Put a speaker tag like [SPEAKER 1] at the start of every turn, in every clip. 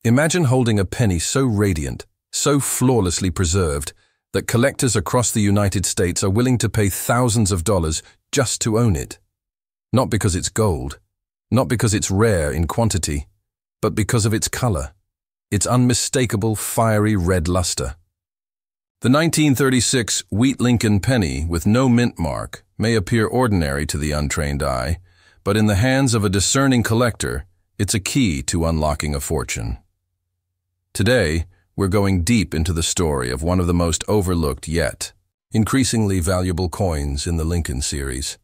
[SPEAKER 1] Imagine holding a penny so radiant, so flawlessly preserved, that collectors across the United States are willing to pay thousands of dollars just to own it. Not because it's gold, not because it's rare in quantity, but because of its color, its unmistakable fiery red luster. The 1936 Wheat Lincoln penny with no mint mark may appear ordinary to the untrained eye, but in the hands of a discerning collector, it's a key to unlocking a fortune. Today, we're going deep into the story of one of the most overlooked yet increasingly valuable coins in the Lincoln series.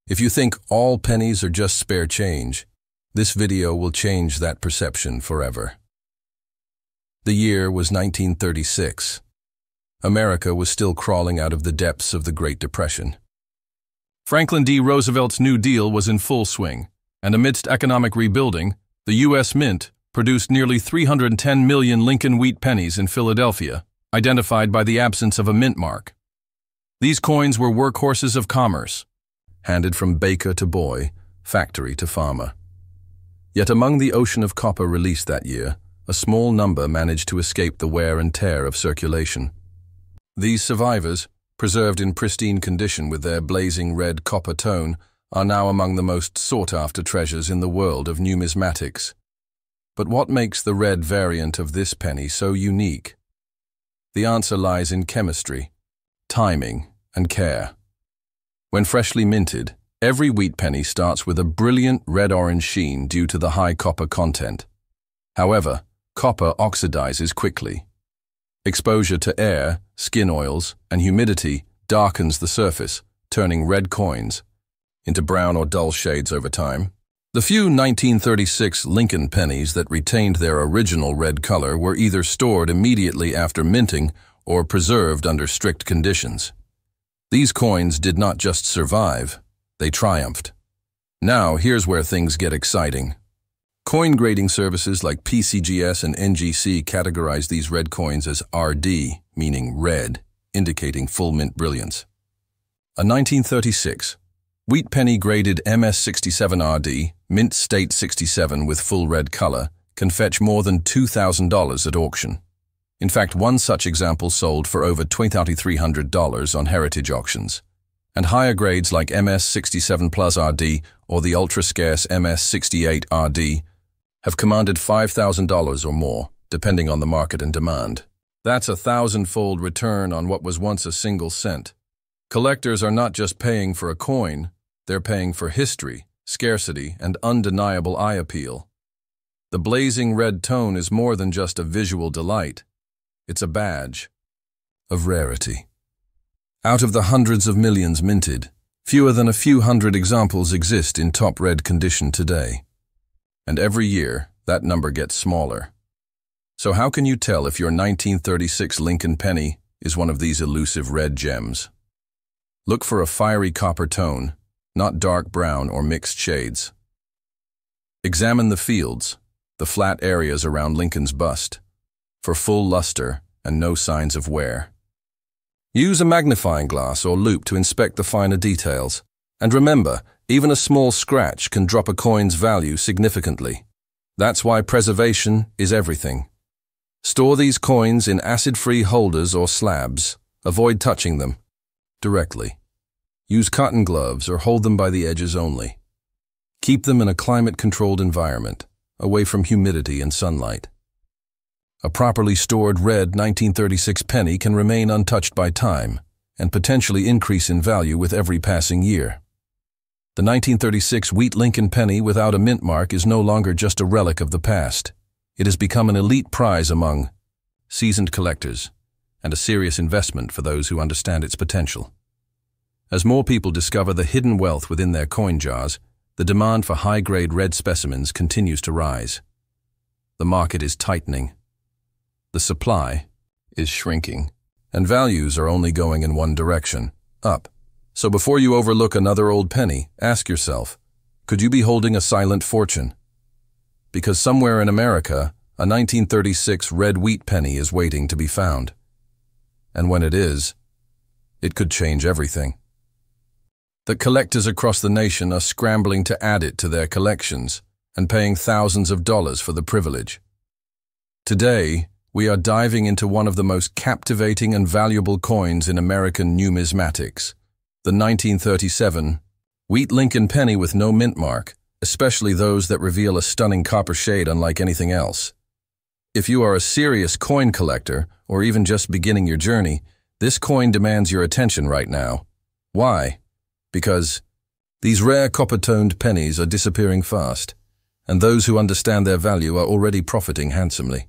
[SPEAKER 1] If you think all pennies are just spare change, this video will change that perception forever. The year was 1936. America was still crawling out of the depths of the Great Depression. Franklin D. Roosevelt's New Deal was in full swing, and amidst economic rebuilding, the U.S. Mint produced nearly 310 million Lincoln wheat pennies in Philadelphia, identified by the absence of a mint mark. These coins were workhorses of commerce, handed from baker to boy, factory to farmer. Yet among the ocean of copper released that year, a small number managed to escape the wear and tear of circulation. These survivors, preserved in pristine condition with their blazing red copper tone, are now among the most sought-after treasures in the world of numismatics. But what makes the red variant of this penny so unique? The answer lies in chemistry, timing, and care. When freshly minted, every wheat penny starts with a brilliant red-orange sheen due to the high copper content. However, copper oxidizes quickly. Exposure to air, skin oils, and humidity darkens the surface, turning red coins into brown or dull shades over time. The few 1936 Lincoln pennies that retained their original red color were either stored immediately after minting or preserved under strict conditions. These coins did not just survive, they triumphed. Now, here's where things get exciting. Coin grading services like PCGS and NGC categorize these red coins as RD, meaning red, indicating full mint brilliance. A 1936 wheat penny graded MS67RD, mint state 67 with full red color, can fetch more than $2,000 at auction. In fact, one such example sold for over $2,300 on heritage auctions. And higher grades like MS67 Plus RD or the ultra-scarce MS68 RD have commanded $5,000 or more, depending on the market and demand. That's a thousand-fold return on what was once a single cent. Collectors are not just paying for a coin, they're paying for history, scarcity, and undeniable eye appeal. The blazing red tone is more than just a visual delight. It's a badge of rarity. Out of the hundreds of millions minted, fewer than a few hundred examples exist in top red condition today. And every year, that number gets smaller. So how can you tell if your 1936 Lincoln penny is one of these elusive red gems? Look for a fiery copper tone, not dark brown or mixed shades. Examine the fields, the flat areas around Lincoln's bust, for full luster and no signs of wear. Use a magnifying glass or loupe to inspect the finer details. And remember, even a small scratch can drop a coin's value significantly. That's why preservation is everything. Store these coins in acid-free holders or slabs. Avoid touching them directly. Use cotton gloves or hold them by the edges only. Keep them in a climate-controlled environment, away from humidity and sunlight. A properly stored red 1936 penny can remain untouched by time and potentially increase in value with every passing year. The 1936 Wheat Lincoln penny without a mint mark is no longer just a relic of the past. It has become an elite prize among seasoned collectors and a serious investment for those who understand its potential. As more people discover the hidden wealth within their coin jars, the demand for high-grade red specimens continues to rise. The market is tightening. The supply is shrinking, and values are only going in one direction, up. So before you overlook another old penny, ask yourself, could you be holding a silent fortune? Because somewhere in America, a 1936 red wheat penny is waiting to be found. And when it is, it could change everything. The collectors across the nation are scrambling to add it to their collections and paying thousands of dollars for the privilege. Today, we are diving into one of the most captivating and valuable coins in American numismatics, the 1937 Wheat Lincoln penny with no mint mark, especially those that reveal a stunning copper shade unlike anything else. If you are a serious coin collector, or even just beginning your journey, this coin demands your attention right now. Why? Because these rare copper-toned pennies are disappearing fast, and those who understand their value are already profiting handsomely.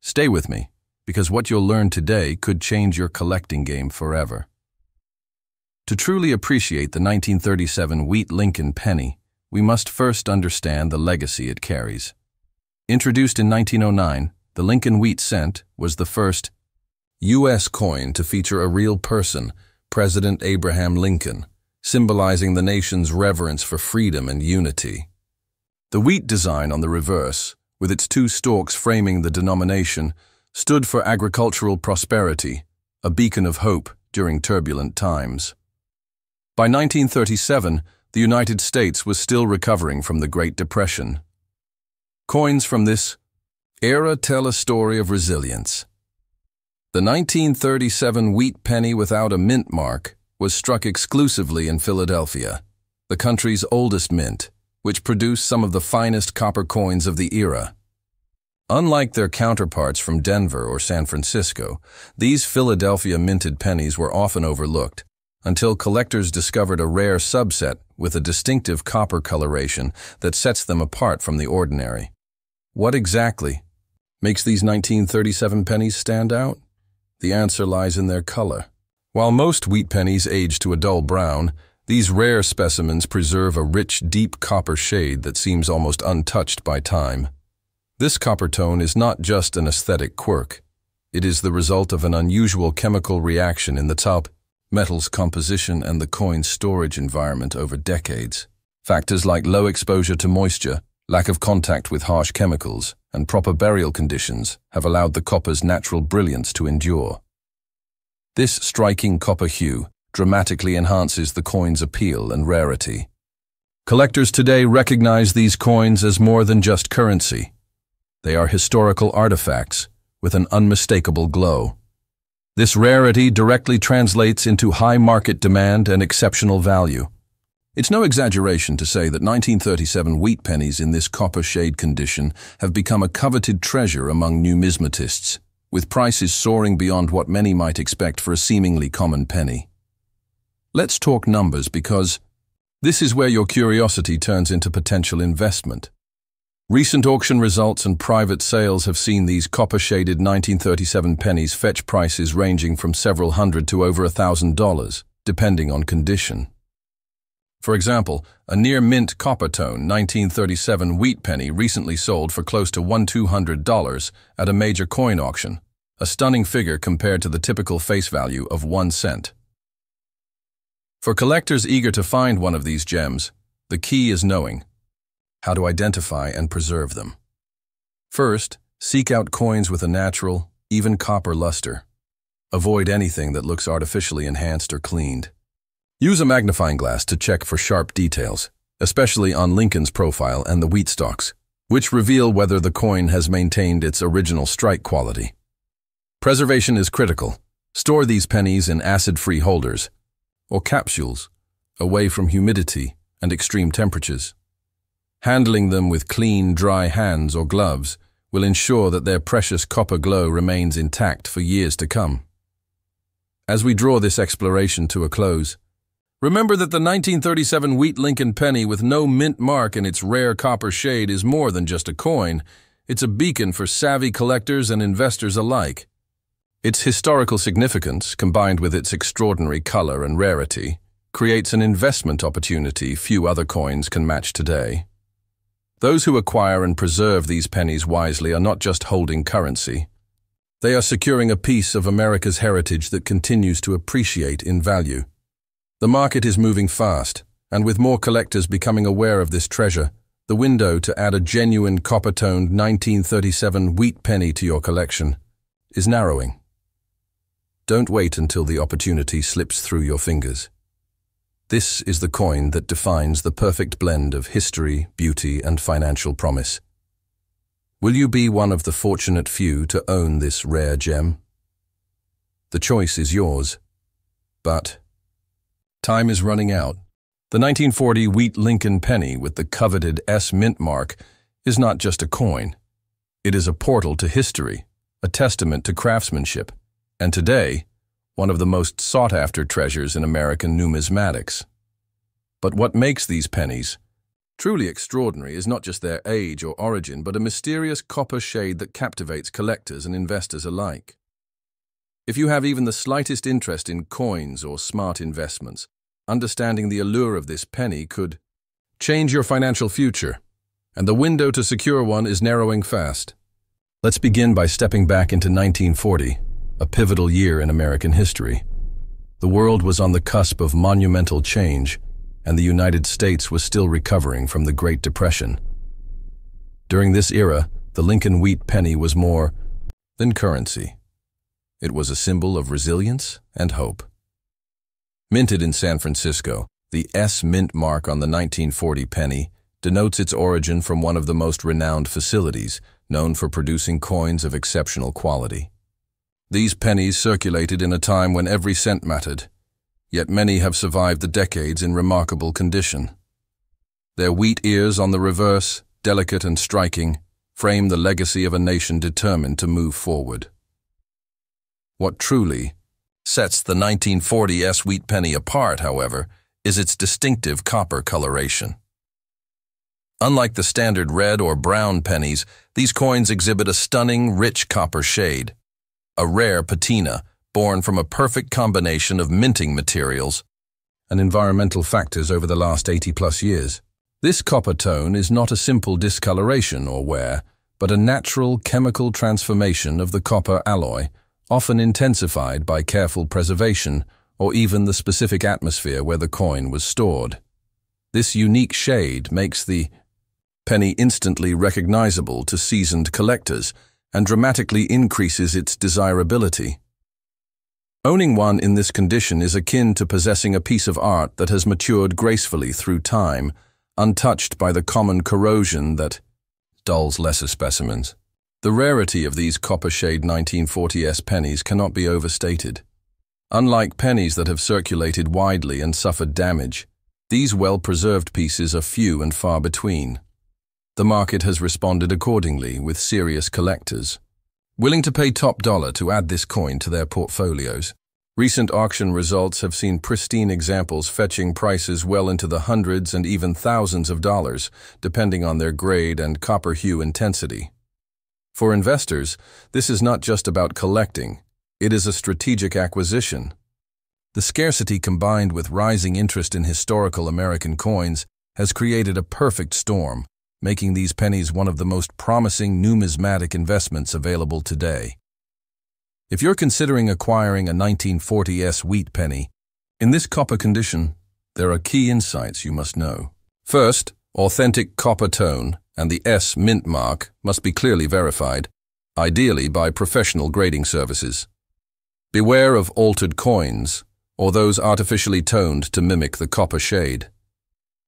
[SPEAKER 1] Stay with me, because what you'll learn today could change your collecting game forever. To truly appreciate the 1937 Wheat Lincoln penny, we must first understand the legacy it carries. Introduced in 1909, the Lincoln Wheat Cent was the first U.S. coin to feature a real person, President Abraham Lincoln, symbolizing the nation's reverence for freedom and unity. The wheat design on the reverse, with its two stalks framing the denomination, stood for agricultural prosperity, a beacon of hope during turbulent times. By 1937, the United States was still recovering from the Great Depression. Coins from this era tell a story of resilience. The 1937 wheat penny without a mint mark was struck exclusively in Philadelphia, the country's oldest mint, which produced some of the finest copper coins of the era. Unlike their counterparts from Denver or San Francisco, these Philadelphia minted pennies were often overlooked, until collectors discovered a rare subset with a distinctive copper coloration that sets them apart from the ordinary. What exactly makes these 1937 pennies stand out? The answer lies in their color. While most wheat pennies age to a dull brown, these rare specimens preserve a rich, deep copper shade that seems almost untouched by time. This copper tone is not just an aesthetic quirk. It is the result of an unusual chemical reaction in the top metal's composition and the coin's storage environment over decades. Factors like low exposure to moisture, lack of contact with harsh chemicals, and proper burial conditions have allowed the copper's natural brilliance to endure. This striking copper hue dramatically enhances the coin's appeal and rarity. Collectors today recognize these coins as more than just currency. They are historical artifacts with an unmistakable glow. This rarity directly translates into high market demand and exceptional value. It's no exaggeration to say that 1937 wheat pennies in this copper shade condition have become a coveted treasure among numismatists, with prices soaring beyond what many might expect for a seemingly common penny. Let's talk numbers, because this is where your curiosity turns into potential investment. Recent auction results and private sales have seen these copper-shaded 1937 pennies fetch prices ranging from several hundred to over $1,000, depending on condition. For example, a near-mint copper-tone 1937 wheat penny recently sold for close to $1,200 at a major coin auction, a stunning figure compared to the typical face value of 1 cent. For collectors eager to find one of these gems, the key is knowing how to identify and preserve them. First, seek out coins with a natural, even copper luster. Avoid anything that looks artificially enhanced or cleaned. Use a magnifying glass to check for sharp details, especially on Lincoln's profile and the wheat stalks, which reveal whether the coin has maintained its original strike quality. Preservation is critical. Store these pennies in acid-free holders, or capsules, away from humidity and extreme temperatures. Handling them with clean, dry hands or gloves will ensure that their precious copper glow remains intact for years to come. As we draw this exploration to a close, remember that the 1937 Wheat Lincoln penny with no mint mark in its rare copper shade is more than just a coin. It's a beacon for savvy collectors and investors alike. Its historical significance, combined with its extraordinary color and rarity, creates an investment opportunity few other coins can match today. Those who acquire and preserve these pennies wisely are not just holding currency. They are securing a piece of America's heritage that continues to appreciate in value. The market is moving fast, and with more collectors becoming aware of this treasure, the window to add a genuine copper-toned 1937 wheat penny to your collection is narrowing. Don't wait until the opportunity slips through your fingers. This is the coin that defines the perfect blend of history, beauty, and financial promise. Will you be one of the fortunate few to own this rare gem? The choice is yours. But time is running out. The 1940 Wheat Lincoln penny with the coveted S mint mark is not just a coin. It is a portal to history, a testament to craftsmanship, and today, one of the most sought-after treasures in American numismatics. But what makes these pennies truly extraordinary is not just their age or origin, but a mysterious copper shade that captivates collectors and investors alike. If you have even the slightest interest in coins or smart investments, understanding the allure of this penny could change your financial future, and the window to secure one is narrowing fast. Let's begin by stepping back into 1940, a pivotal year in American history. The world was on the cusp of monumental change, and the United States was still recovering from the Great Depression. During this era, the Lincoln wheat penny was more than currency. It was a symbol of resilience and hope. Minted in San Francisco, the S mint mark on the 1940 penny denotes its origin from one of the most renowned facilities, known for producing coins of exceptional quality. These pennies circulated in a time when every cent mattered, yet many have survived the decades in remarkable condition. Their wheat ears on the reverse, delicate and striking, frame the legacy of a nation determined to move forward. What truly sets the 1940 S wheat penny apart, however, is its distinctive copper coloration. Unlike the standard red or brown pennies, these coins exhibit a stunning, rich copper shade, a rare patina born from a perfect combination of minting materials and environmental factors over the last 80-plus years. This copper tone is not a simple discoloration or wear, but a natural chemical transformation of the copper alloy, often intensified by careful preservation or even the specific atmosphere where the coin was stored. This unique shade makes the penny instantly recognizable to seasoned collectors and dramatically increases its desirability. Owning one in this condition is akin to possessing a piece of art that has matured gracefully through time, untouched by the common corrosion that dulls lesser specimens. The rarity of these copper-shade 1940s pennies cannot be overstated. Unlike pennies that have circulated widely and suffered damage, these well-preserved pieces are few and far between. The market has responded accordingly, with serious collectors willing to pay top dollar to add this coin to their portfolios. Recent auction results have seen pristine examples fetching prices well into the hundreds and even thousands of dollars, depending on their grade and copper hue intensity. For investors, this is not just about collecting, it is a strategic acquisition. The scarcity combined with rising interest in historical American coins has created a perfect storm, making these pennies one of the most promising numismatic investments available today. If you're considering acquiring a 1940s wheat penny, in this copper condition, there are key insights you must know. First, authentic copper tone and the S mint mark must be clearly verified, ideally by professional grading services. Beware of altered coins or those artificially toned to mimic the copper shade.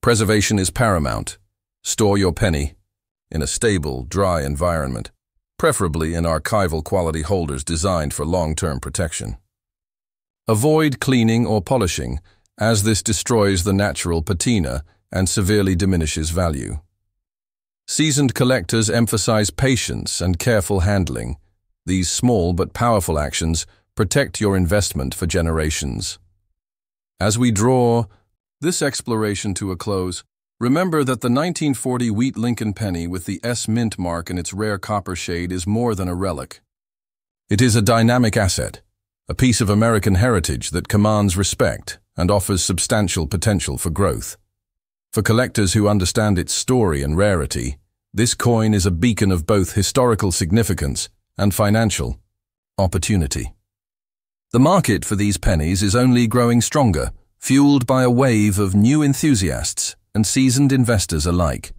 [SPEAKER 1] Preservation is paramount. Store your penny in a stable, dry environment, preferably in archival quality holders designed for long-term protection. Avoid cleaning or polishing, as this destroys the natural patina and severely diminishes value. Seasoned collectors emphasize patience and careful handling. These small but powerful actions protect your investment for generations. As we draw this exploration to a close, remember that the 1940 Wheat Lincoln penny with the S mint mark and its rare copper shade is more than a relic. It is a dynamic asset, a piece of American heritage that commands respect and offers substantial potential for growth. For collectors who understand its story and rarity, this coin is a beacon of both historical significance and financial opportunity. The market for these pennies is only growing stronger, fueled by a wave of new enthusiasts and seasoned investors alike.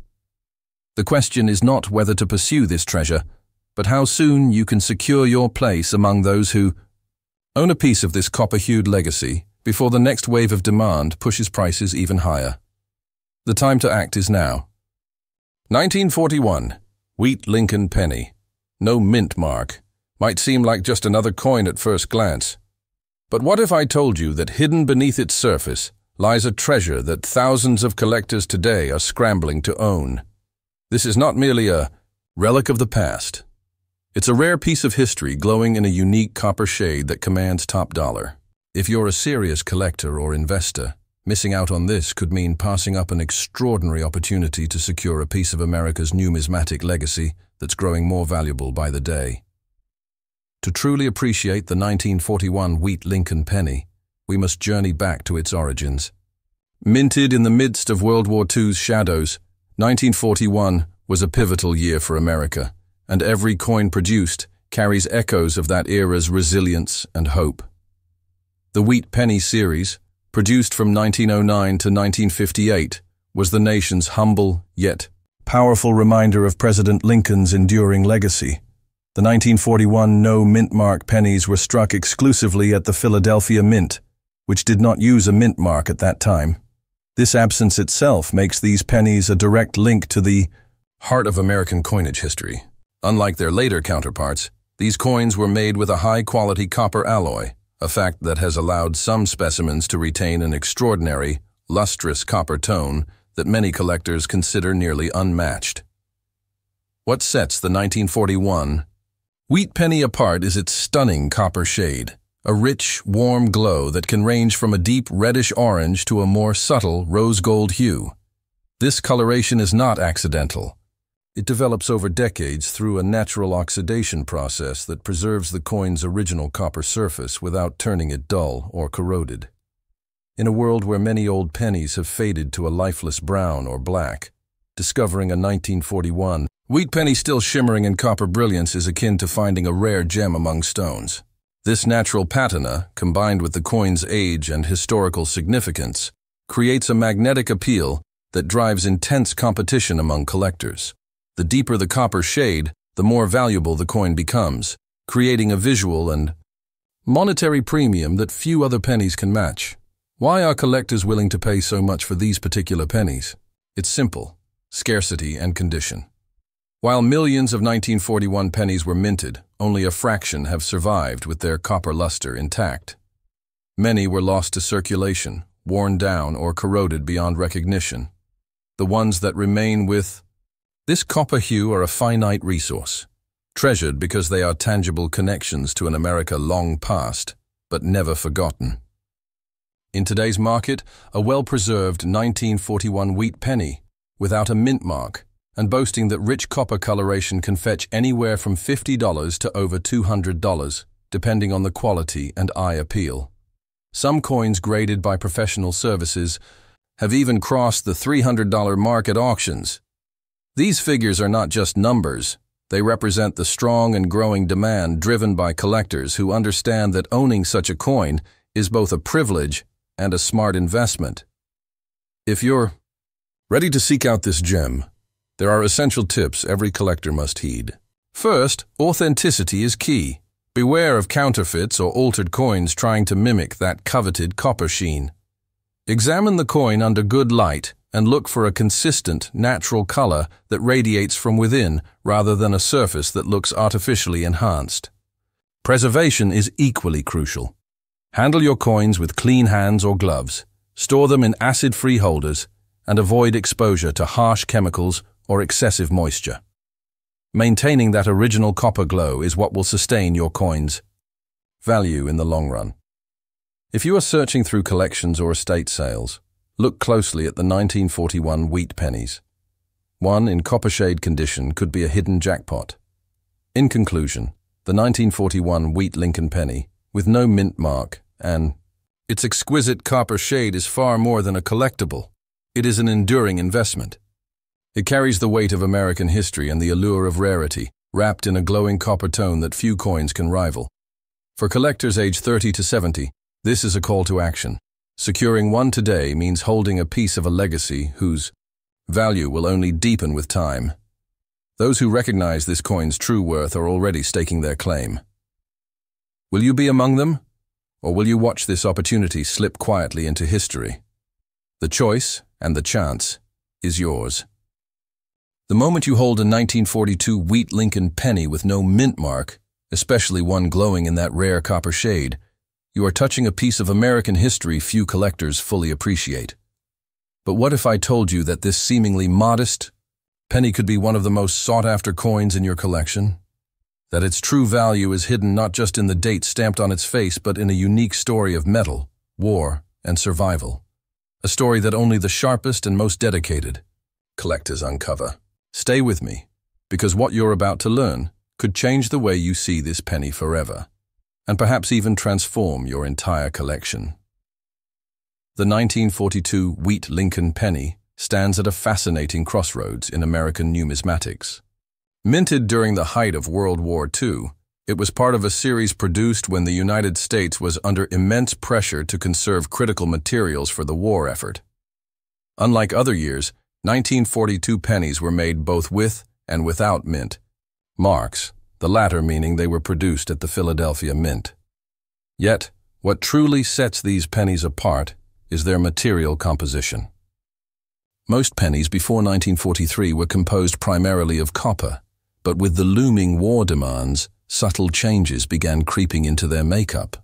[SPEAKER 1] The question is not whether to pursue this treasure, but how soon you can secure your place among those who own a piece of this copper-hued legacy before the next wave of demand pushes prices even higher. The time to act is now. 1941. Wheat Lincoln penny. No mint mark. Might seem like just another coin at first glance. But what if I told you that hidden beneath its surface lies a treasure that thousands of collectors today are scrambling to own? This is not merely a relic of the past. It's a rare piece of history glowing in a unique copper shade that commands top dollar. If you're a serious collector or investor, missing out on this could mean passing up an extraordinary opportunity to secure a piece of America's numismatic legacy that's growing more valuable by the day. To truly appreciate the 1941 Wheat Lincoln penny, we must journey back to its origins. Minted in the midst of World War II's shadows, 1941 was a pivotal year for America, and every coin produced carries echoes of that era's resilience and hope. The Wheat Penny series, produced from 1909 to 1958, was the nation's humble yet powerful reminder of President Lincoln's enduring legacy. The 1941 no-mint mark pennies were struck exclusively at the Philadelphia Mint, which did not use a mint mark at that time. This absence itself makes these pennies a direct link to the heart of American coinage history. Unlike their later counterparts, these coins were made with a high-quality copper alloy, a fact that has allowed some specimens to retain an extraordinary, lustrous copper tone that many collectors consider nearly unmatched. What sets the 1941 Wheat penny apart is its stunning copper shade, a rich, warm glow that can range from a deep reddish-orange to a more subtle rose-gold hue. This coloration is not accidental. It develops over decades through a natural oxidation process that preserves the coin's original copper surface without turning it dull or corroded. In a world where many old pennies have faded to a lifeless brown or black, discovering a 1941 Wheat penny still shimmering in copper brilliance is akin to finding a rare gem among stones. This natural patina, combined with the coin's age and historical significance, creates a magnetic appeal that drives intense competition among collectors. The deeper the copper shade, the more valuable the coin becomes, creating a visual and monetary premium that few other pennies can match. Why are collectors willing to pay so much for these particular pennies? It's simple: scarcity and condition. While millions of 1941 pennies were minted, only a fraction have survived with their copper luster intact. Many were lost to circulation, worn down, or corroded beyond recognition. The ones that remain with this copper hue are a finite resource, treasured because they are tangible connections to an America long past, but never forgotten. In today's market, a well-preserved 1941 wheat penny, without a mint mark, and boasting that rich copper coloration can fetch anywhere from $50 to over $200, depending on the quality and eye appeal. Some coins graded by professional services have even crossed the $300 mark at auctions. These figures are not just numbers. They represent the strong and growing demand driven by collectors who understand that owning such a coin is both a privilege and a smart investment. If you're ready to seek out this gem, there are essential tips every collector must heed. First, authenticity is key. Beware of counterfeits or altered coins trying to mimic that coveted copper sheen. Examine the coin under good light and look for a consistent, natural color that radiates from within rather than a surface that looks artificially enhanced. Preservation is equally crucial. Handle your coins with clean hands or gloves. Store them in acid-free holders and avoid exposure to harsh chemicals or excessive moisture. Maintaining that original copper glow is what will sustain your coin's value in the long run. If you are searching through collections or estate sales, look closely at the 1941 wheat pennies. One in copper shade condition could be a hidden jackpot. In conclusion, the 1941 Wheat Lincoln penny, with no mint mark and its exquisite copper shade, is far more than a collectible. It is an enduring investment. It carries the weight of American history and the allure of rarity, wrapped in a glowing copper tone that few coins can rival. For collectors aged 30 to 70, this is a call to action. Securing one today means holding a piece of a legacy whose value will only deepen with time. Those who recognize this coin's true worth are already staking their claim. Will you be among them, or will you watch this opportunity slip quietly into history? The choice and the chance is yours. The moment you hold a 1942 wheat Lincoln penny with no mint mark, especially one glowing in that rare copper shade, you are touching a piece of American history few collectors fully appreciate. But what if I told you that this seemingly modest penny could be one of the most sought-after coins in your collection? That its true value is hidden not just in the date stamped on its face, but in a unique story of metal, war, and survival. A story that only the sharpest and most dedicated collectors uncover. Stay with me, because what you're about to learn could change the way you see this penny forever, and perhaps even transform your entire collection. The 1942 wheat Lincoln penny stands at a fascinating crossroads in American numismatics. Minted during the height of World War II, it was part of a series produced when the United States was under immense pressure to conserve critical materials for the war effort. Unlike other years, 1942 pennies were made both with and without mint marks, the latter meaning they were produced at the Philadelphia Mint. Yet, what truly sets these pennies apart is their material composition. Most pennies before 1943 were composed primarily of copper, but with the looming war demands, subtle changes began creeping into their makeup.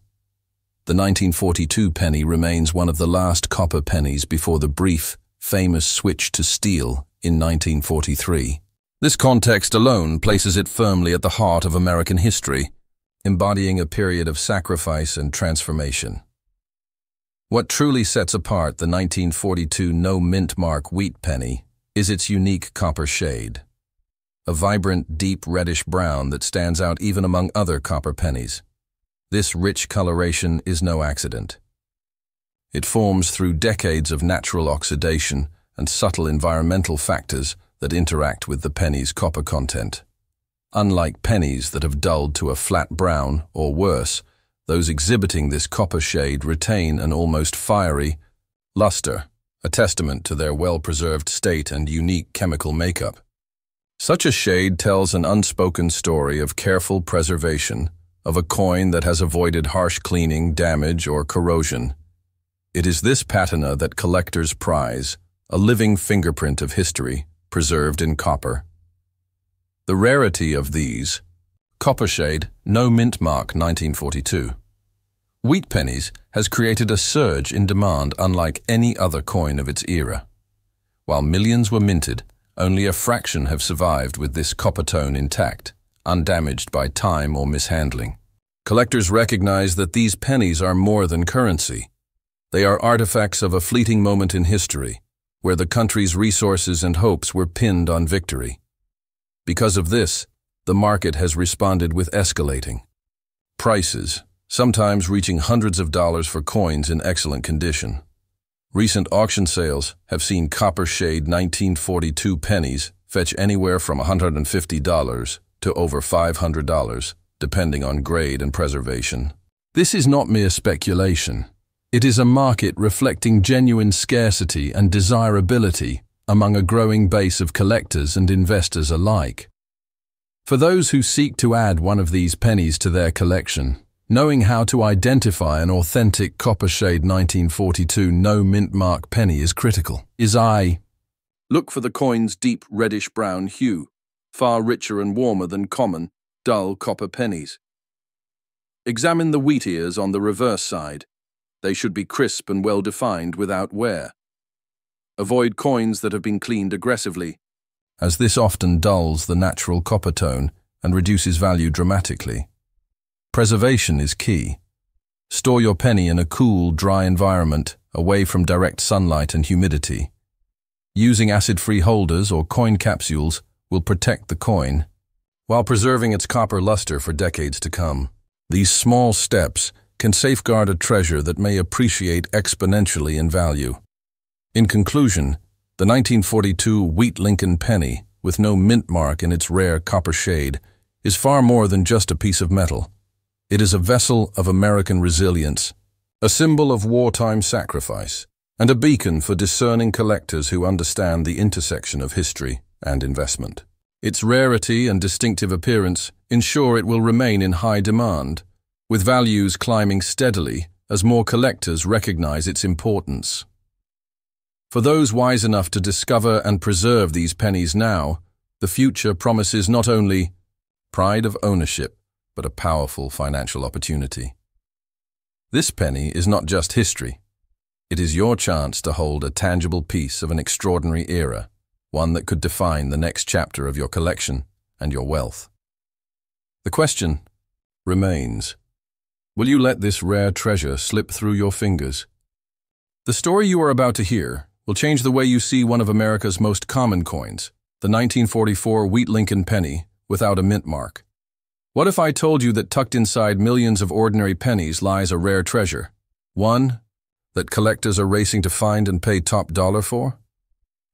[SPEAKER 1] The 1942 penny remains one of the last copper pennies before the brief, famous switch to steel in 1943. This context alone places it firmly at the heart of American history, embodying a period of sacrifice and transformation. What truly sets apart the 1942 no mint mark wheat penny is its unique copper shade. A vibrant, deep reddish brown that stands out even among other copper pennies. This rich coloration is no accident. It forms through decades of natural oxidation and subtle environmental factors that interact with the penny's copper content. Unlike pennies that have dulled to a flat brown, or worse, those exhibiting this copper shade retain an almost fiery luster, a testament to their well-preserved state and unique chemical makeup. Such a shade tells an unspoken story of careful preservation, of a coin that has avoided harsh cleaning, damage, or corrosion. It is this patina that collectors prize, a living fingerprint of history, preserved in copper. The rarity of these copper shade, no mint mark 1942. Wheat pennies has created a surge in demand unlike any other coin of its era. While millions were minted, only a fraction have survived with this copper tone intact, undamaged by time or mishandling. Collectors recognize that these pennies are more than currency. They are artifacts of a fleeting moment in history, where the country's resources and hopes were pinned on victory. Because of this, the market has responded with escalating prices, sometimes reaching hundreds of dollars for coins in excellent condition. Recent auction sales have seen copper shade 1942 pennies fetch anywhere from $150 to over $500, depending on grade and preservation. This is not mere speculation. It is a market reflecting genuine scarcity and desirability among a growing base of collectors and investors alike. For those who seek to add one of these pennies to their collection, knowing how to identify an authentic copper shade 1942 no mint mark penny is critical. Look for the coin's deep reddish-brown hue, far richer and warmer than common, dull copper pennies. Examine the wheat ears on the reverse side. They should be crisp and well-defined without wear. Avoid coins that have been cleaned aggressively, as this often dulls the natural copper tone and reduces value dramatically. Preservation is key. Store your penny in a cool, dry environment, away from direct sunlight and humidity. Using acid-free holders or coin capsules will protect the coin, while preserving its copper luster for decades to come. These small steps can safeguard a treasure that may appreciate exponentially in value. In conclusion, the 1942 wheat Lincoln penny, with no mint mark in its rare copper shade, is far more than just a piece of metal. It is a vessel of American resilience, a symbol of wartime sacrifice, and a beacon for discerning collectors who understand the intersection of history and investment. Its rarity and distinctive appearance ensure it will remain in high demand, with values climbing steadily as more collectors recognize its importance. For those wise enough to discover and preserve these pennies now, The future promises not only pride of ownership, but a powerful financial opportunity. This penny is not just history. It is your chance to hold a tangible piece of an extraordinary era, one that could define the next chapter of your collection and your wealth. The question remains, will you let this rare treasure slip through your fingers? The story you are about to hear will change the way you see one of America's most common coins, the 1944 Wheat Lincoln penny without a mint mark. What if I told you that tucked inside millions of ordinary pennies lies a rare treasure, one that collectors are racing to find and pay top dollar for?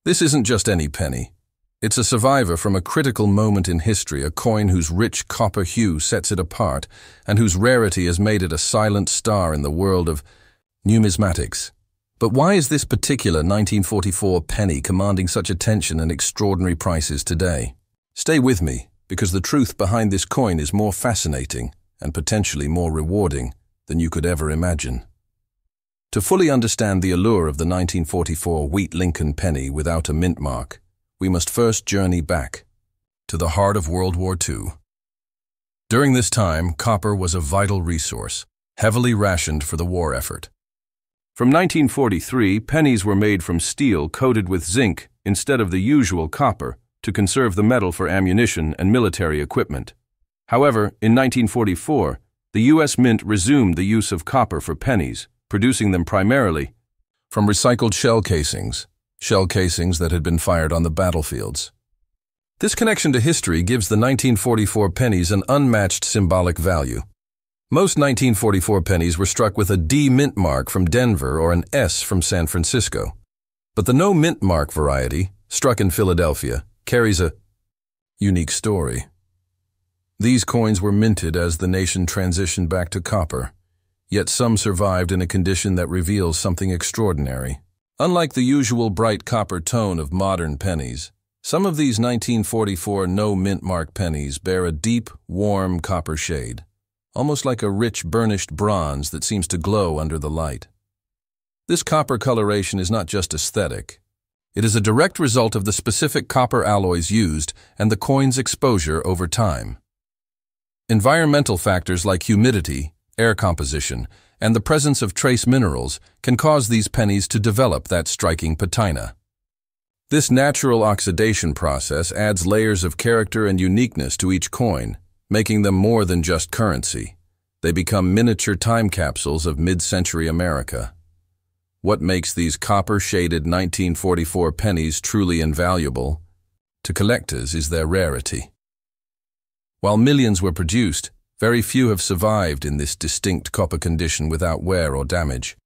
[SPEAKER 1] This isn't just any penny. It's a survivor from a critical moment in history, a coin whose rich copper hue sets it apart and whose rarity has made it a silent star in the world of numismatics. But why is this particular 1944 penny commanding such attention and extraordinary prices today? Stay with me, because the truth behind this coin is more fascinating and potentially more rewarding than you could ever imagine. To fully understand the allure of the 1944 Wheat Lincoln penny without a mint mark, we must first journey back to the heart of World War II. During this time, copper was a vital resource, heavily rationed for the war effort. From 1943, pennies were made from steel coated with zinc instead of the usual copper to conserve the metal for ammunition and military equipment. However, in 1944, the U.S. Mint resumed the use of copper for pennies, producing them primarily from recycled shell casings that had been fired on the battlefields. This connection to history gives the 1944 pennies an unmatched symbolic value. Most 1944 pennies were struck with a D mint mark from Denver or an S from San Francisco. But the no mint mark variety, struck in Philadelphia, carries a unique story. These coins were minted as the nation transitioned back to copper, yet some survived in a condition that reveals something extraordinary. Unlike the usual bright copper tone of modern pennies, some of these 1944 no mint mark pennies bear a deep, warm copper shade, almost like a rich burnished bronze that seems to glow under the light. This copper coloration is not just aesthetic. It is a direct result of the specific copper alloys used and the coin's exposure over time. Environmental factors like humidity, air composition, and the presence of trace minerals can cause these pennies to develop that striking patina. This natural oxidation process adds layers of character and uniqueness to each coin, making them more than just currency. They become miniature time capsules of mid-century America. What makes these copper-shaded 1944 pennies truly invaluable to collectors is their rarity. While millions were produced, very few have survived in this distinct copper condition without wear or damage.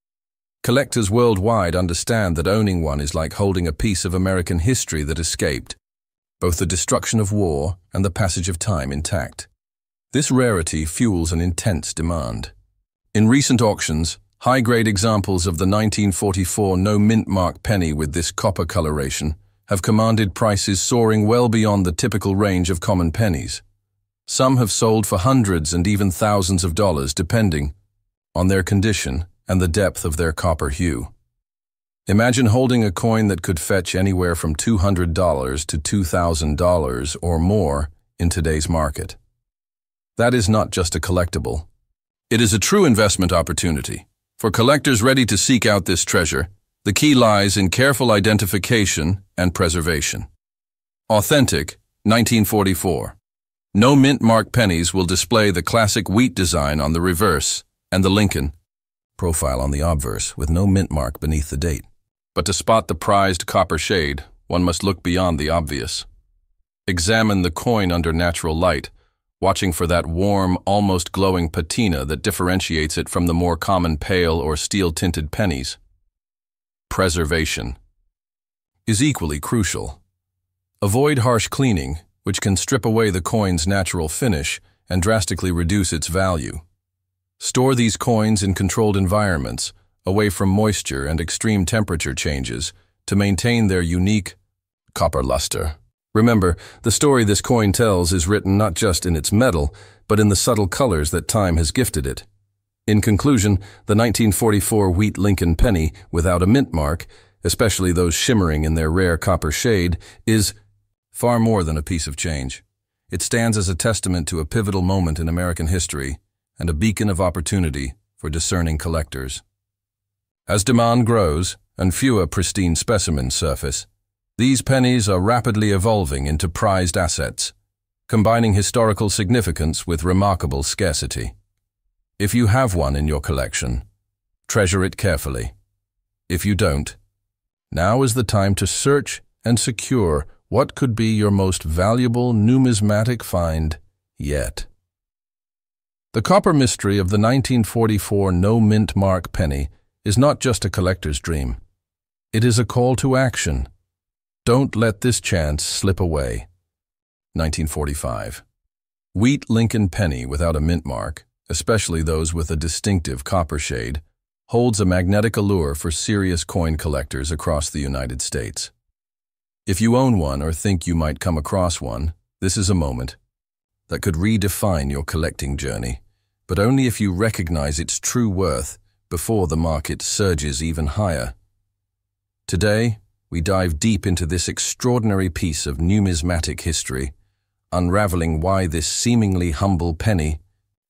[SPEAKER 1] Collectors worldwide understand that owning one is like holding a piece of American history that escaped both the destruction of war and the passage of time intact. This rarity fuels an intense demand. In recent auctions, high-grade examples of the 1944 no mint mark penny with this copper coloration have commanded prices soaring well beyond the typical range of common pennies. Some have sold for hundreds and even thousands of dollars depending on their condition and the depth of their copper hue. Imagine holding a coin that could fetch anywhere from $200 to $2,000 or more in today's market. That is not just a collectible. It is a true investment opportunity. For collectors ready to seek out this treasure, the key lies in careful identification and preservation. Authentic, 1944. No mint mark pennies will display the classic wheat design on the reverse and the Lincoln profile on the obverse with no mint mark beneath the date. But to spot the prized copper shade, one must look beyond the obvious. Examine the coin under natural light, watching for that warm, almost glowing patina that differentiates it from the more common pale or steel-tinted pennies. Preservation is equally crucial. Avoid harsh cleaning, which can strip away the coin's natural finish and drastically reduce its value. Store these coins in controlled environments, away from moisture and extreme temperature changes, to maintain their unique copper luster. Remember, the story this coin tells is written not just in its metal, but in the subtle colors that time has gifted it. In conclusion, the 1944 Wheat Lincoln penny without a mint mark, especially those shimmering in their rare copper shade, is far more than a piece of change. It stands as a testament to a pivotal moment in American history and a beacon of opportunity for discerning collectors. As demand grows and fewer pristine specimens surface, these pennies are rapidly evolving into prized assets, combining historical significance with remarkable scarcity. If you have one in your collection, treasure it carefully. If you don't, now is the time to search and secure what could be your most valuable numismatic find yet. The copper mystery of the 1944 no-mint mark penny is not just a collector's dream. It is a call to action. Don't let this chance slip away. 1945. Wheat Lincoln penny without a mint mark, especially those with a distinctive copper shade, holds a magnetic allure for serious coin collectors across the United States. If you own one or think you might come across one, this is a moment that could redefine your collecting journey, but only if you recognize its true worth before the market surges even higher. Today, we dive deep into this extraordinary piece of numismatic history, unraveling why this seemingly humble penny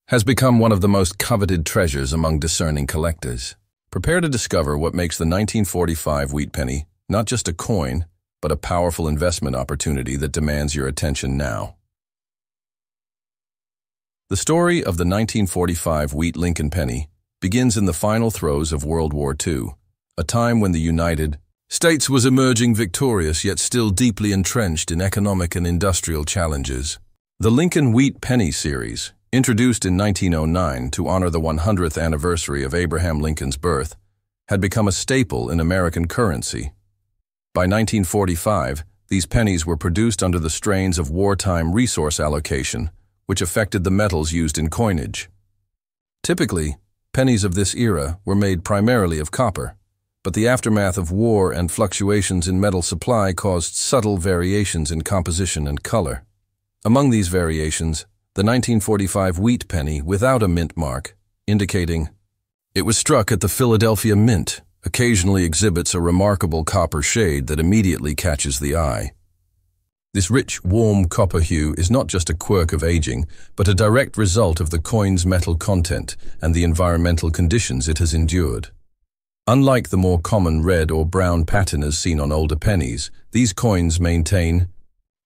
[SPEAKER 1] has become one of the most coveted treasures among discerning collectors. Prepare to discover what makes the 1945 wheat penny not just a coin, but a powerful investment opportunity that demands your attention now. The story of the 1945 wheat Lincoln penny begins in the final throes of World War II, a time when the United States was emerging victorious yet still deeply entrenched in economic and industrial challenges. The Lincoln Wheat Penny series, introduced in 1909 to honor the 100th anniversary of Abraham Lincoln's birth, had become a staple in American currency. By 1945, these pennies were produced under the strains of wartime resource allocation, which affected the metals used in coinage. Typically, pennies of this era were made primarily of copper, but the aftermath of war and fluctuations in metal supply caused subtle variations in composition and color. Among these variations, the 1945 wheat penny without a mint mark, indicating it was struck at the Philadelphia Mint, occasionally exhibits a remarkable copper shade that immediately catches the eye. This rich, warm copper hue is not just a quirk of aging, but a direct result of the coin's metal content and the environmental conditions it has endured. Unlike the more common red or brown patinas seen on older pennies, these coins maintain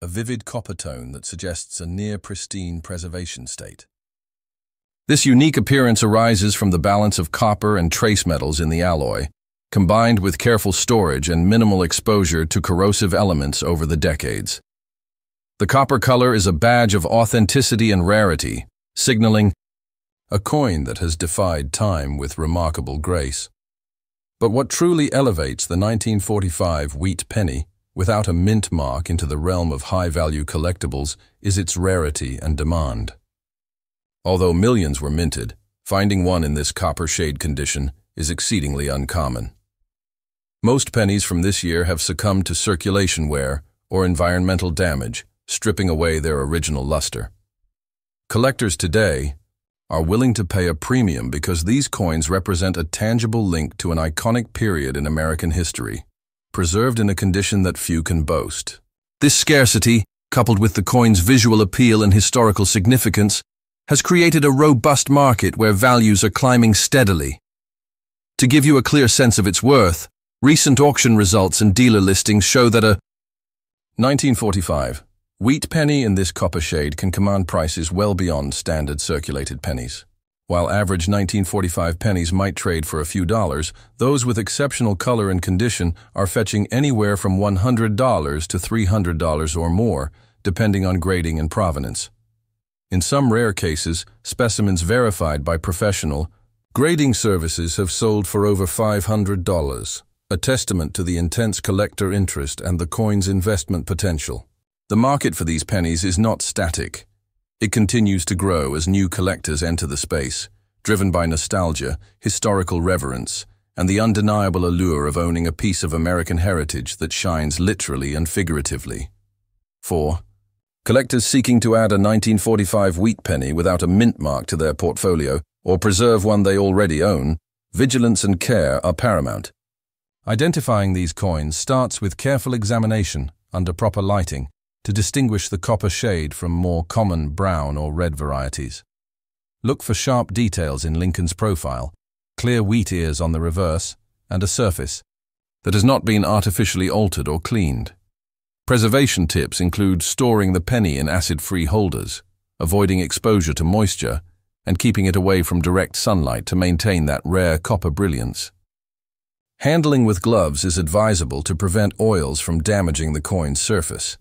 [SPEAKER 1] a vivid copper tone that suggests a near-pristine preservation state. This unique appearance arises from the balance of copper and trace metals in the alloy, combined with careful storage and minimal exposure to corrosive elements over the decades. The copper color is a badge of authenticity and rarity, signaling a coin that has defied time with remarkable grace. But what truly elevates the 1945 wheat penny without a mint mark into the realm of high-value collectibles is its rarity and demand. Although millions were minted, finding one in this copper shade condition is exceedingly uncommon. Most pennies from this year have succumbed to circulation wear or environmental damage, stripping away their original luster. Collectors today are willing to pay a premium because these coins represent a tangible link to an iconic period in American history, preserved in a condition that few can boast. This scarcity, coupled with the coin's visual appeal and historical significance, has created a robust market where values are climbing steadily. To give you a clear sense of its worth, recent auction results and dealer listings show that a 1945 wheat penny in this copper shade can command prices well beyond standard circulated pennies. While average 1945 pennies might trade for a few dollars, those with exceptional color and condition are fetching anywhere from $100 to $300 or more, depending on grading and provenance. In some rare cases, specimens verified by professional grading services have sold for over $500, a testament to the intense collector interest and the coin's investment potential. The market for these pennies is not static. It continues to grow as new collectors enter the space, driven by nostalgia, historical reverence, and the undeniable allure of owning a piece of American heritage that shines literally and figuratively. 4. Collectors seeking to add a 1945 wheat penny without a mint mark to their portfolio or preserve one they already own, vigilance and care are paramount. Identifying these coins starts with careful examination under proper lighting to distinguish the copper shade from more common brown or red varieties. Look for sharp details in Lincoln's profile, clear wheat ears on the reverse, and a surface that has not been artificially altered or cleaned. Preservation tips include storing the penny in acid-free holders, avoiding exposure to moisture, and keeping it away from direct sunlight to maintain that rare copper brilliance. Handling with gloves is advisable to prevent oils from damaging the coin's surface.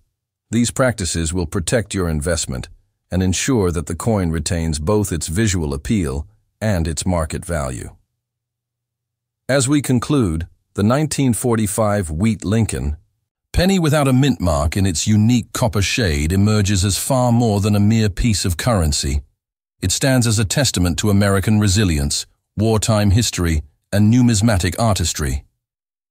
[SPEAKER 1] These practices will protect your investment and ensure that the coin retains both its visual appeal and its market value. As we conclude, the 1945 Wheat Lincoln penny without a mint mark in its unique copper shade emerges as far more than a mere piece of currency. It stands as a testament to American resilience, wartime history, and numismatic artistry.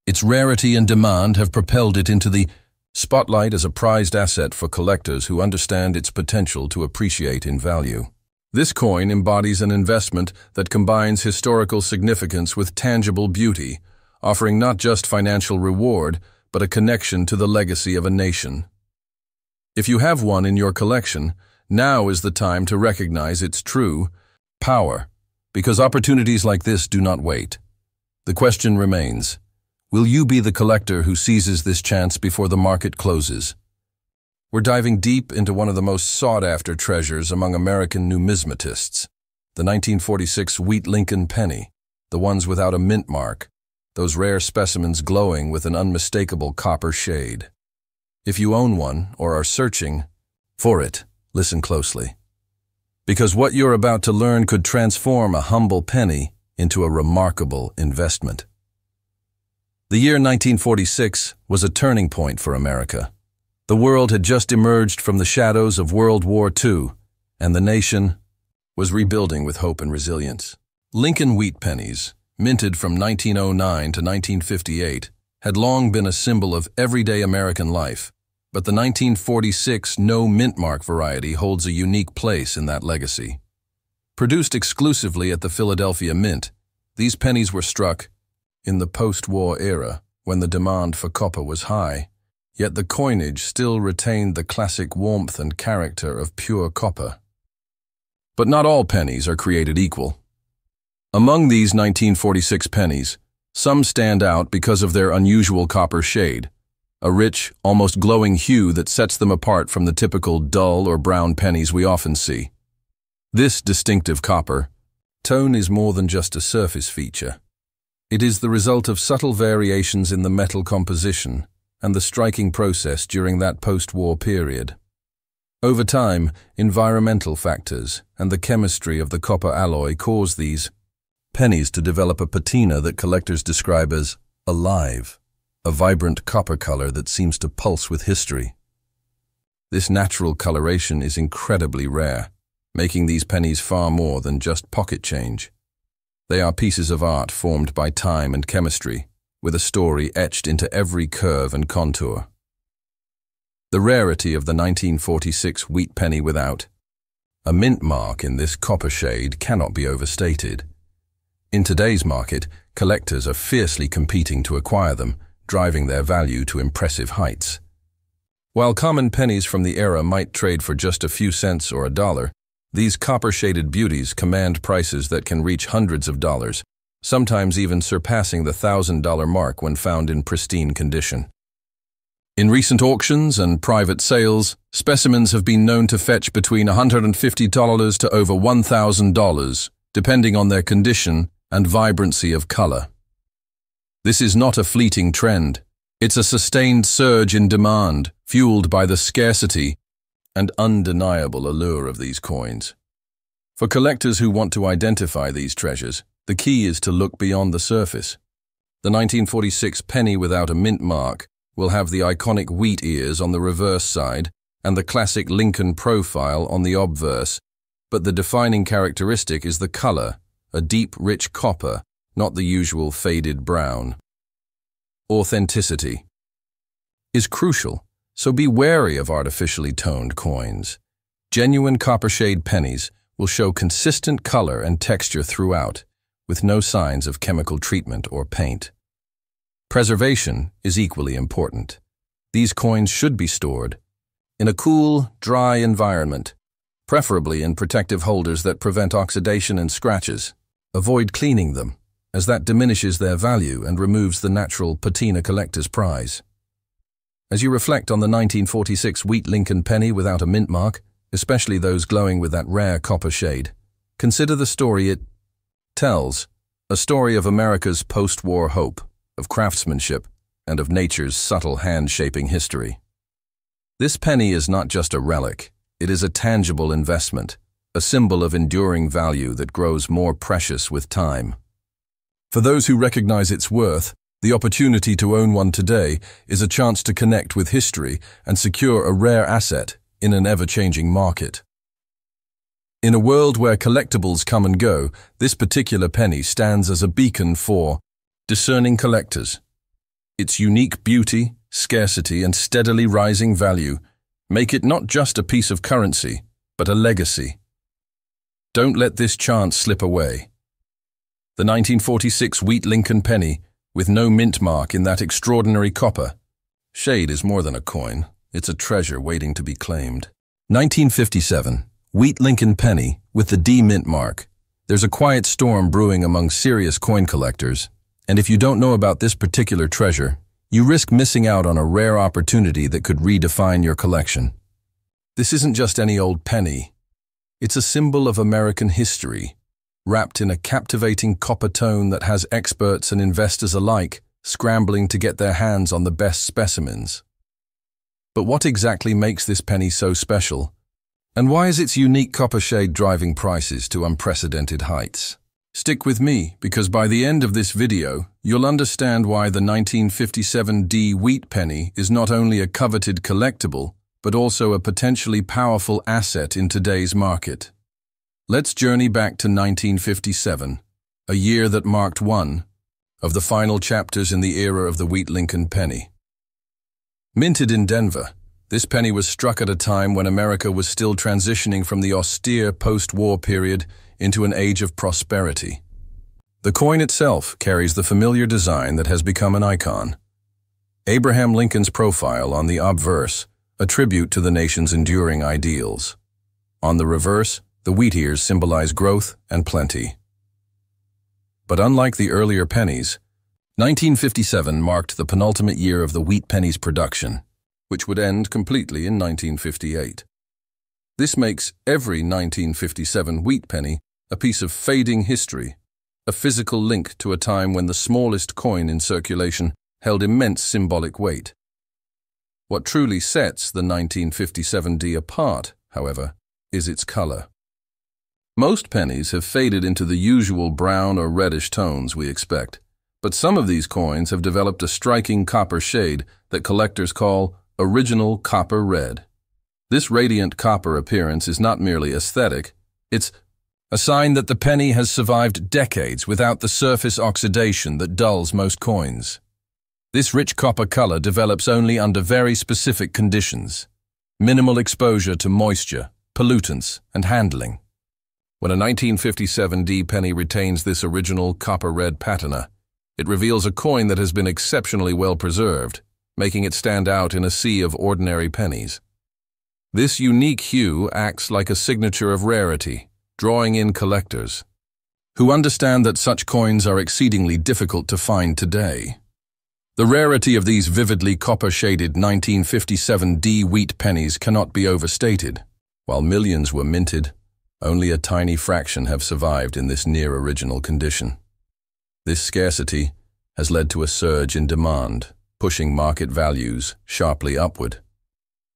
[SPEAKER 1] Its rarity and demand have propelled it into the spotlight as a prized asset for collectors who understand its potential to appreciate in value. This coin embodies an investment that combines historical significance with tangible beauty, offering not just financial reward, but a connection to the legacy of a nation. If you have one in your collection, now is the time to recognize its true power, because opportunities like this do not wait. The question remains, will you be the collector who seizes this chance before the market closes? We're diving deep into one of the most sought-after treasures among American numismatists, the 1946 Wheat Lincoln penny, the ones without a mint mark, those rare specimens glowing with an unmistakable copper shade. If you own one or are searching for it, listen closely. Because what you're about to learn could transform a humble penny into a remarkable investment. The year 1946 was a turning point for America. The world had just emerged from the shadows of World War II, and the nation was rebuilding with hope and resilience. Lincoln wheat pennies, minted from 1909 to 1958, had long been a symbol of everyday American life, but the 1946 no-mint mark variety holds a unique place in that legacy. Produced exclusively at the Philadelphia Mint, these pennies were struck in the post-war era when the demand for copper was high, yet the coinage still retained the classic warmth and character of pure copper. But not all pennies are created equal. Among these 1946 pennies, some stand out because of their unusual copper shade, a rich, almost glowing hue that sets them apart from the typical dull or brown pennies we often see. This distinctive copper tone is more than just a surface feature. It is the result of subtle variations in the metal composition and the striking process during that post-war period. Over time, environmental factors and the chemistry of the copper alloy cause these pennies to develop a patina that collectors describe as alive, a vibrant copper color that seems to pulse with history. This natural coloration is incredibly rare, making these pennies far more than just pocket change. They are pieces of art formed by time and chemistry, with a story etched into every curve and contour. The rarity of the 1946 wheat penny without a mint mark in this copper shade cannot be overstated. In today's market, collectors are fiercely competing to acquire them, driving their value to impressive heights. While common pennies from the era might trade for just a few cents or $1, these copper-shaded beauties command prices that can reach hundreds of dollars, sometimes even surpassing the $1,000 mark when found in pristine condition. In recent auctions and private sales, specimens have been known to fetch between $150 to over $1,000, depending on their condition and vibrancy of color. This is not a fleeting trend. It's a sustained surge in demand, fueled by the scarcity and undeniable allure of these coins. For collectors who want to identify these treasures, the key is to look beyond the surface. The 1946 penny without a mint mark will have the iconic wheat ears on the reverse side and the classic Lincoln profile on the obverse, but the defining characteristic is the color, a deep, rich copper, not the usual faded brown. Authenticity is crucial, so be wary of artificially toned coins. Genuine copper shade pennies will show consistent color and texture throughout, with no signs of chemical treatment or paint. Preservation is equally important. These coins should be stored in a cool, dry environment, preferably in protective holders that prevent oxidation and scratches. Avoid cleaning them, as that diminishes their value and removes the natural patina collector's prize. As you reflect on the 1946 wheat Lincoln penny without a mint mark, especially those glowing with that rare copper shade, consider the story it tells, a story of America's post-war hope, of craftsmanship, and of nature's subtle hand-shaping history. This penny is not just a relic, it is a tangible investment, a symbol of enduring value that grows more precious with time. For those who recognize its worth, the opportunity to own one today is a chance to connect with history and secure a rare asset in an ever-changing market. In a world where collectibles come and go, this particular penny stands as a beacon for discerning collectors. Its unique beauty, scarcity, and steadily rising value make it not just a piece of currency, but a legacy. Don't let this chance slip away. The 1946 wheat Lincoln penny, with no mint mark in that extraordinary copper shade, is more than a coin, it's a treasure waiting to be claimed. 1957, wheat Lincoln penny with the D mint mark. There's a quiet storm brewing among serious coin collectors, and if you don't know about this particular treasure, you risk missing out on a rare opportunity that could redefine your collection. This isn't just any old penny. It's a symbol of American history, wrapped in a captivating copper tone that has experts and investors alike scrambling to get their hands on the best specimens. But what exactly makes this penny so special? And why is its unique copper shade driving prices to unprecedented heights? Stick with me, because by the end of this video, you'll understand why the 1957 D wheat penny is not only a coveted collectible, but also a potentially powerful asset in today's market. Let's journey back to 1957, a year that marked one of the final chapters in the era of the wheat Lincoln penny. Minted in Denver, this penny was struck at a time when America was still transitioning from the austere post-war period into an age of prosperity. The coin itself carries the familiar design that has become an icon. Abraham Lincoln's profile on the obverse, a tribute to the nation's enduring ideals. On the reverse, the wheat ears symbolize growth and plenty. But unlike the earlier pennies, 1957 marked the penultimate year of the wheat penny's production, which would end completely in 1958. This makes every 1957 wheat penny a piece of fading history, a physical link to a time when the smallest coin in circulation held immense symbolic weight. What truly sets the 1957 D apart, however, is its color. Most pennies have faded into the usual brown or reddish tones we expect, but some of these coins have developed a striking copper shade that collectors call original copper red. This radiant copper appearance is not merely aesthetic, it's a sign that the penny has survived decades without the surface oxidation that dulls most coins. This rich copper color develops only under very specific conditions: minimal exposure to moisture, pollutants, and handling. When a 1957 D penny retains this original copper red patina, it reveals a coin that has been exceptionally well preserved, making it stand out in a sea of ordinary pennies. This unique hue acts like a signature of rarity, drawing in collectors, who understand that such coins are exceedingly difficult to find today. The rarity of these vividly copper-shaded 1957 D wheat pennies cannot be overstated. While millions were minted, only a tiny fraction have survived in this near-original condition. This scarcity has led to a surge in demand, pushing market values sharply upward.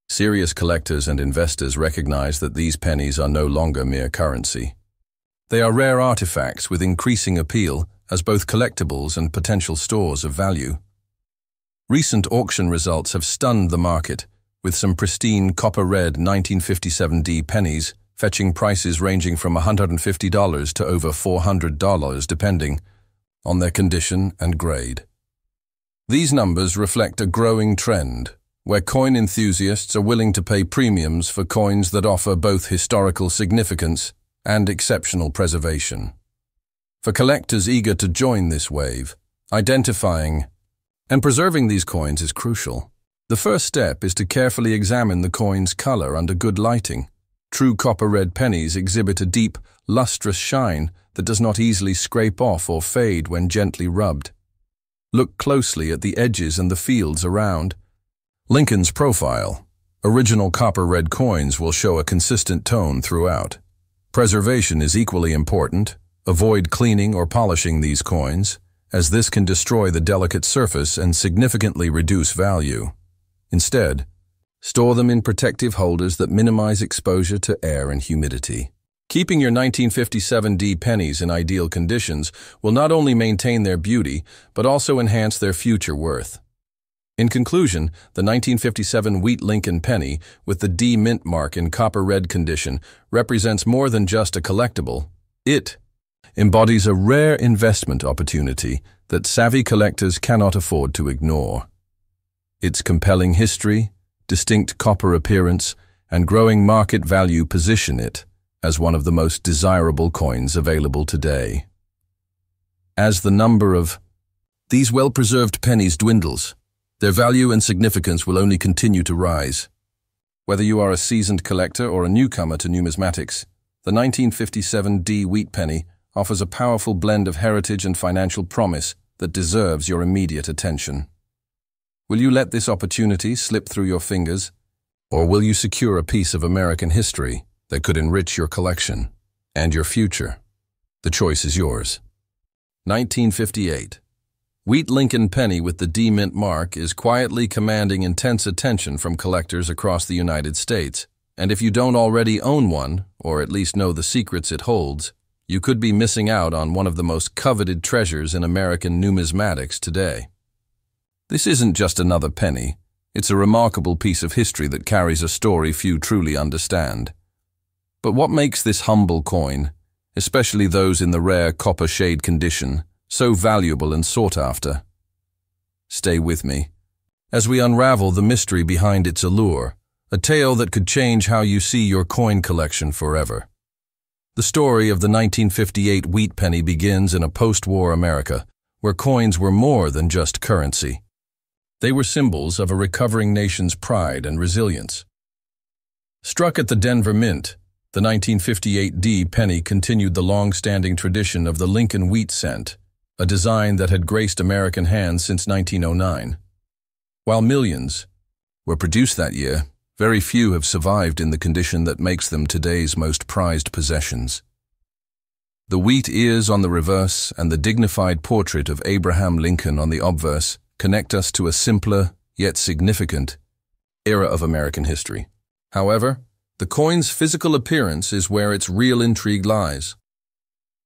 [SPEAKER 1] Serious collectors and investors recognize that these pennies are no longer mere currency. They are rare artifacts with increasing appeal as both collectibles and potential stores of value. Recent auction results have stunned the market, with some pristine copper-red 1957 D pennies fetching prices ranging from $150 to over $400 depending on their condition and grade. These numbers reflect a growing trend, where coin enthusiasts are willing to pay premiums for coins that offer both historical significance and exceptional preservation. For collectors eager to join this wave, identifying and preserving these coins is crucial. The first step is to carefully examine the coin's color under good lighting. True copper-red pennies exhibit a deep, lustrous shine that does not easily scrape off or fade when gently rubbed. Look closely at the edges and the fields around. Lincoln's profile. Original copper-red coins will show a consistent tone throughout. Preservation is equally important. Avoid cleaning or polishing these coins, as this can destroy the delicate surface and significantly reduce value. Instead, store them in protective holders that minimize exposure to air and humidity. Keeping your 1957 D pennies in ideal conditions will not only maintain their beauty, but also enhance their future worth. In conclusion, the 1957 Wheat Lincoln penny with the D mint mark in copper red condition represents more than just a collectible. It embodies a rare investment opportunity that savvy collectors cannot afford to ignore. Its compelling history, distinct copper appearance, and growing market value position it as one of the most desirable coins available today. As the number of these well-preserved pennies dwindles, their value and significance will only continue to rise. Whether you are a seasoned collector or a newcomer to numismatics, the 1957 D wheat penny offers a powerful blend of heritage and financial promise that deserves your immediate attention. Will you let this opportunity slip through your fingers, or will you secure a piece of American history that could enrich your collection and your future? The choice is yours. 1958. Wheat Lincoln penny with the D mint mark is quietly commanding intense attention from collectors across the United States, and if you don't already own one, or at least know the secrets it holds, you could be missing out on one of the most coveted treasures in American numismatics today. This isn't just another penny. It's a remarkable piece of history that carries a story few truly understand. But what makes this humble coin, especially those in the rare copper shade condition, so valuable and sought after? Stay with me as we unravel the mystery behind its allure, a tale that could change how you see your coin collection forever. The story of the 1958 wheat penny begins in a post-war America, where coins were more than just currency. They were symbols of a recovering nation's pride and resilience. Struck at the Denver Mint, the 1958 D penny continued the long-standing tradition of the Lincoln wheat cent, a design that had graced American hands since 1909. While millions were produced that year, very few have survived in the condition that makes them today's most prized possessions. The wheat ears on the reverse and the dignified portrait of Abraham Lincoln on the obverse connect us to a simpler, yet significant, era of American history. However, the coin's physical appearance is where its real intrigue lies.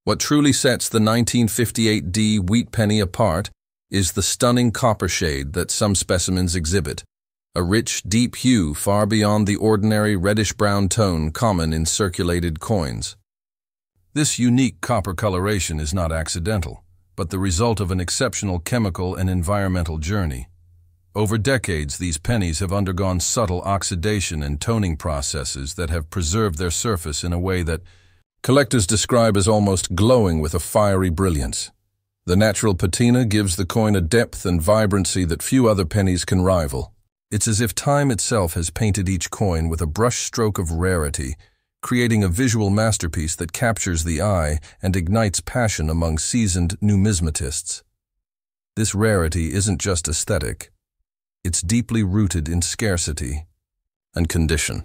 [SPEAKER 1] What truly sets the 1958 D wheat penny apart is the stunning copper shade that some specimens exhibit, a rich, deep hue far beyond the ordinary reddish-brown tone common in circulated coins. This unique copper coloration is not accidental, but the result of an exceptional chemical and environmental journey. Over decades, these pennies have undergone subtle oxidation and toning processes that have preserved their surface in a way that collectors describe as almost glowing with a fiery brilliance. The natural patina gives the coin a depth and vibrancy that few other pennies can rival. It's as if time itself has painted each coin with a brushstroke of rarity, creating a visual masterpiece that captures the eye and ignites passion among seasoned numismatists. This rarity isn't just aesthetic. It's deeply rooted in scarcity and condition.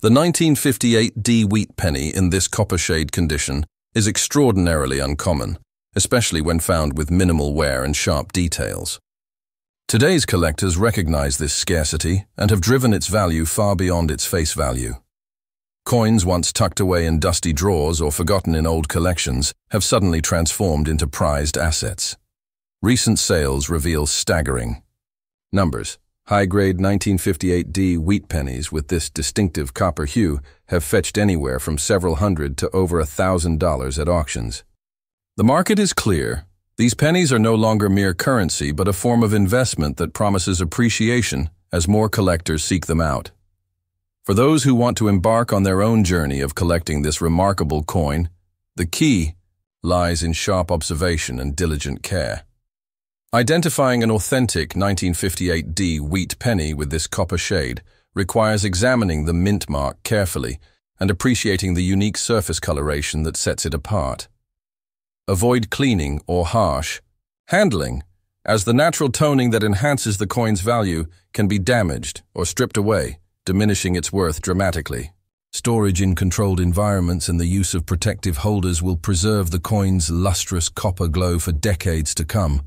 [SPEAKER 1] The 1958 D wheat penny in this copper shade condition is extraordinarily uncommon, especially when found with minimal wear and sharp details. Today's collectors recognize this scarcity and have driven its value far beyond its face value. Coins once tucked away in dusty drawers or forgotten in old collections have suddenly transformed into prized assets. Recent sales reveal staggering numbers. High-grade 1958 D wheat pennies with this distinctive copper hue have fetched anywhere from several hundred to over $1,000 at auctions. The market is clear. These pennies are no longer mere currency, but a form of investment that promises appreciation as more collectors seek them out. For those who want to embark on their own journey of collecting this remarkable coin, the key lies in sharp observation and diligent care. Identifying an authentic 1958D wheat penny with this copper shade requires examining the mint mark carefully and appreciating the unique surface coloration that sets it apart. Avoid cleaning or harsh handling, as the natural toning that enhances the coin's value can be damaged or stripped away, diminishing its worth dramatically. Storage in controlled environments and the use of protective holders will preserve the coin's lustrous copper glow for decades to come,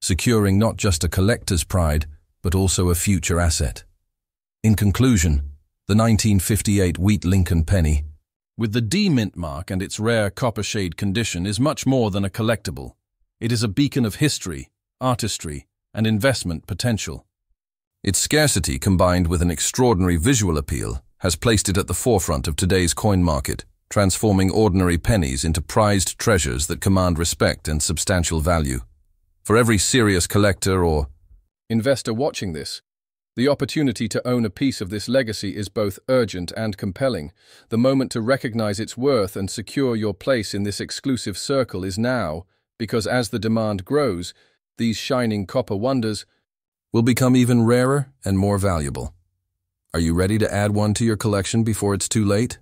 [SPEAKER 1] securing not just a collector's pride, but also a future asset. In conclusion, the 1958 Wheat Lincoln penny, with the D mint mark and its rare copper shade condition, is much more than a collectible. It is a beacon of history, artistry, and investment potential. Its scarcity, combined with an extraordinary visual appeal, has placed it at the forefront of today's coin market, transforming ordinary pennies into prized treasures that command respect and substantial value. For every serious collector or investor watching this, the opportunity to own a piece of this legacy is both urgent and compelling. The moment to recognize its worth and secure your place in this exclusive circle is now, because as the demand grows, these shining copper wonders will become even rarer and more valuable. Are you ready to add one to your collection before it's too late?